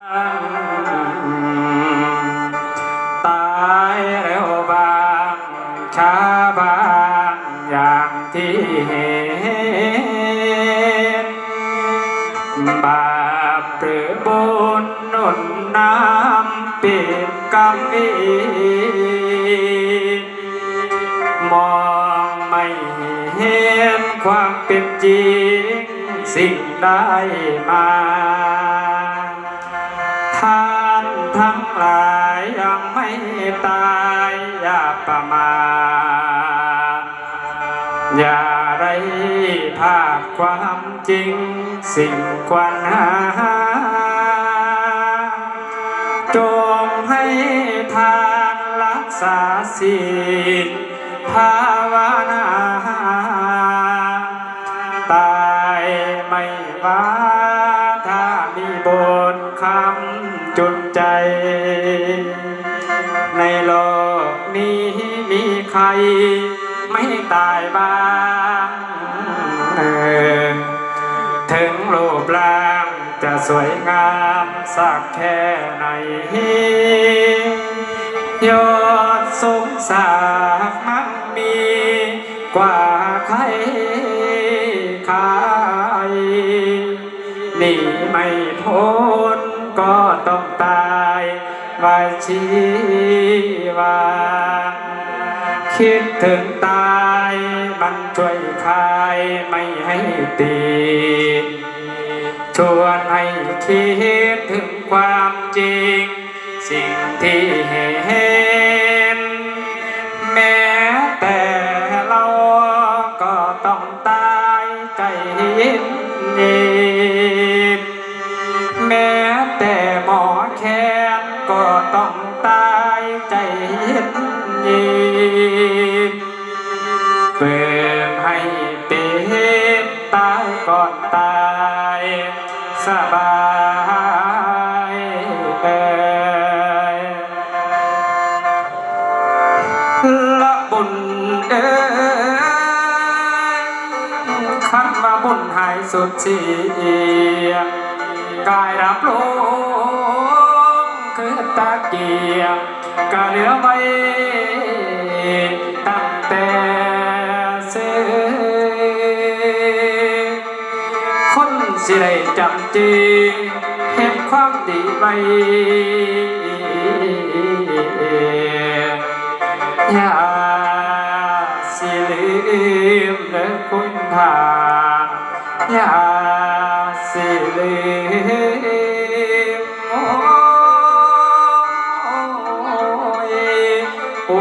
ตายเร็วบางช้าบางอย่างที่เห็นบาปหรือบุญหนุนน้ำปิดกำอีมองไม่เห็นความเป็นจริงสิ่งได้มาท่านทั้งหลายยังไม่ตายอย่าประมาทอย่าได้พลาดความจริงสิ่งควรหาจงให้ทานรักษาศีลภาวนาตายไม่ว่าถ้ามีบทคำจุดใจในโลกนี้มีใครไม่ตายบ้างถึงรูปร่างจะสวยงามสักแค่ไหนยอดสงสารมันมีกว่าใครหนีไม่พ้นก็ต้องตายว่าชีวาคิดถึงตายมันช่วยคลายไม่ให้ตีชวนให้คิดถึงความจริงสิ่งที่เห็นแม้แต่เราก็ต้องตายใจเย็นแม้แต่หมอแค้นก็ต้องตายใจเย็นเพื่อให้เป็นตายก่อนตายสบายละบุญขันว่าบุญหายสุดเสียกายรับลงคือตะเกียงก็เหลือไว้ตั้งแต่เสียคนสิได้จำจริงเห็นความดีไว้อย่าสิลืมเลิกคุณทางอย่าสิลืมโอ้ยโอ้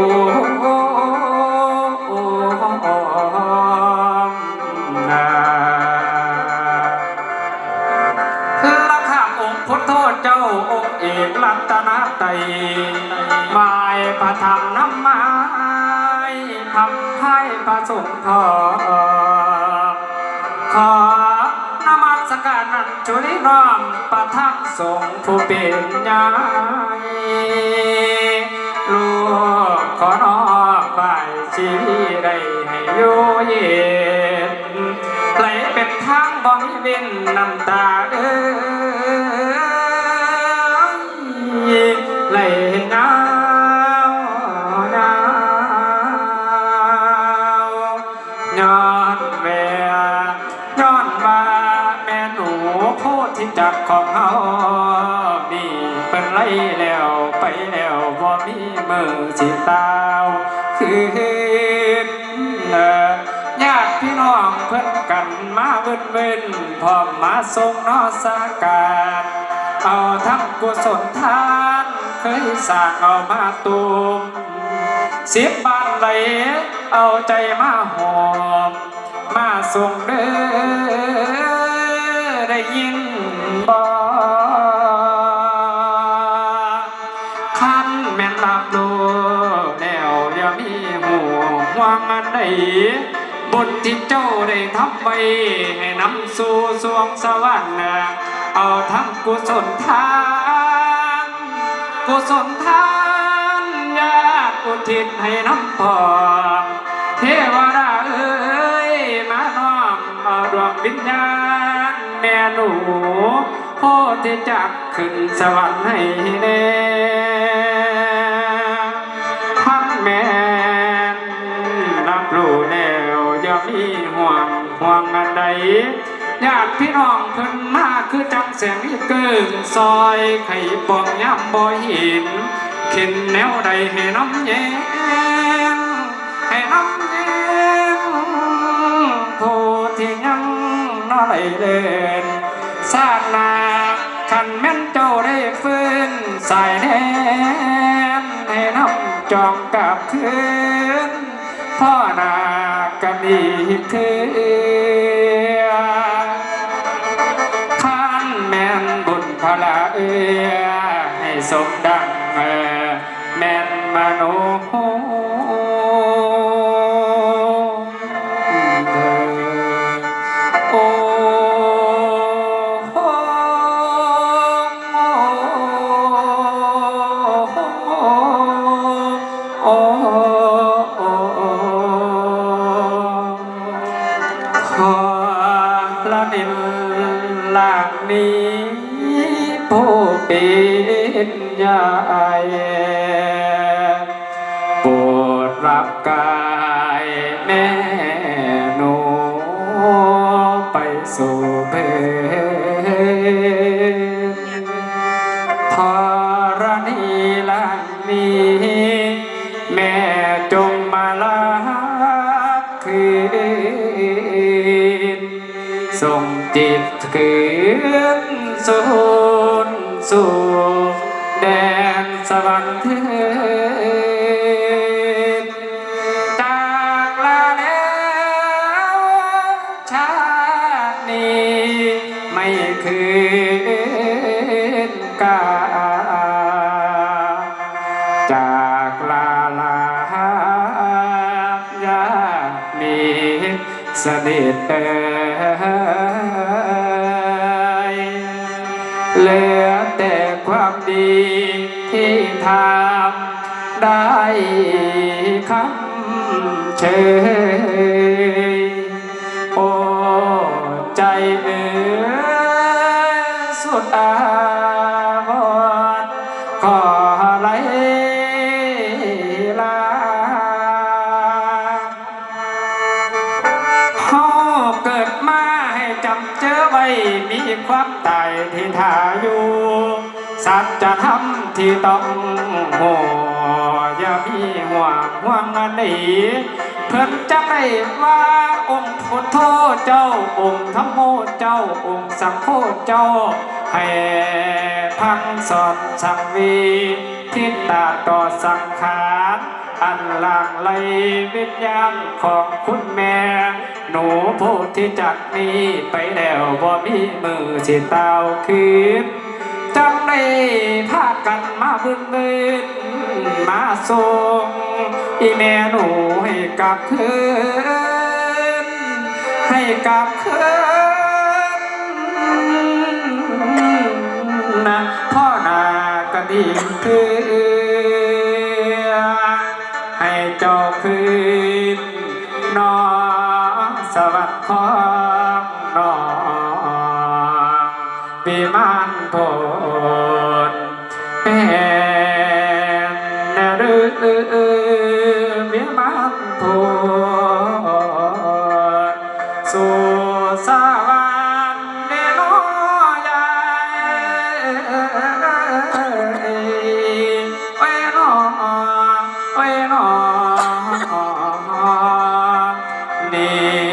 นาละข้ามองค์พุทโธเจ้าองค์เอกรัตนไตรัยหมายประธรรมน้ำไม้ทำให้ประสงค์พอขอนมัสการนันจุลิน้อมประทับทรงผู้เป็นใหญ่ลูกขอนอบไหว้ชีวิตได้ให้อยู่เย็นไหลเป็นทางบ่มีเว้นน้ำตาไหลน้ำย้อนแวย้อนว่าแม่หนูโพธิจักของเฮานี่เป็นไรแล้วไปแล้วบ่มีมือสิตาวคือญาติพี่น้องเพิ่นกันมาเว้นพร้อมมาทรงนอสการเอาทั้งกุศลทานเคยสร้างเอามาตุม10 บ้านไหลเอาใจมาหอมมาส่งเด้อได้ยินบ่คันแม่นรับรู้แล้วอย่ามีหูห่วงอันใดบุญที่เจ้าได้ทำไว้ให้นำสู่สวงสวรรค์เอาทั้งกุศลทานกุศลทานญาติอุทิศให้น้ำพองเทวดาเอ้ยมาน้อมเอาดวงวิญญาณแม่หนูโพธิจักร ขึ้นสวรรค์ให้แน่ท่านแม่นรับรู้แล้วอย่ามีห่วงอันใดญาติพี่น้องเพิ่นมาคือจังแสงเกิงซอยไข่ปองย่ำบ่เห็นเข็นแนวใดให้น้ำแยงให้น้ำแยงผู้ที่ยังน้อยเล่นสร้างนาขันแม่นเจ้าได้ฟื้นสายแนนให้น้ำจองกลับคืนพ่อนากันอีกเถื่อขันแม่นบุญพละให้สมดังแม่นมโนหลังนี้ผู้เป็นยายโปรดรับกายแม่หนูไปสู่เพนธรณีหลังนี้แม่จงมารับคืนส่งจิตคืนสู่แดนสวรรค์เถิดจากลาแล้วชาตินี้ไม่คืนกาจากลายามีเสด็จเหลือแต่ความดีที่ทำได้คำเชยโอ้ใจสุดอาบอนขอไล่ลาเกิดมาให้จำเจอไว้มีความตายที่ท่าอยู่สัจธรรมที่ต้องโหอย่ามีห่วงอันนี้เพื่อนจะได้ว่าองค์พุทโธเจ้าองค์ธรรมโมเจ้าองค์สังโฆเจ้าให้พังสอนสังวีทิฏฐาต่อสังขารอันหลังไหลวิญญาณของคุณแม่หนูผู้ที่จากนี้ไปแล้วบ่มีมือสิเต้าคืนจังได้พากันมาบึนมาส่งอีแม่หนูให้กลับคืนนะพ่อนาก็ดีคือให้เจ้าคืนนอนสวรรค์ของน้องวิมานโพนเป็นหรือวิมานโพนสู่สวรรค์เดโนยายเวนอนี่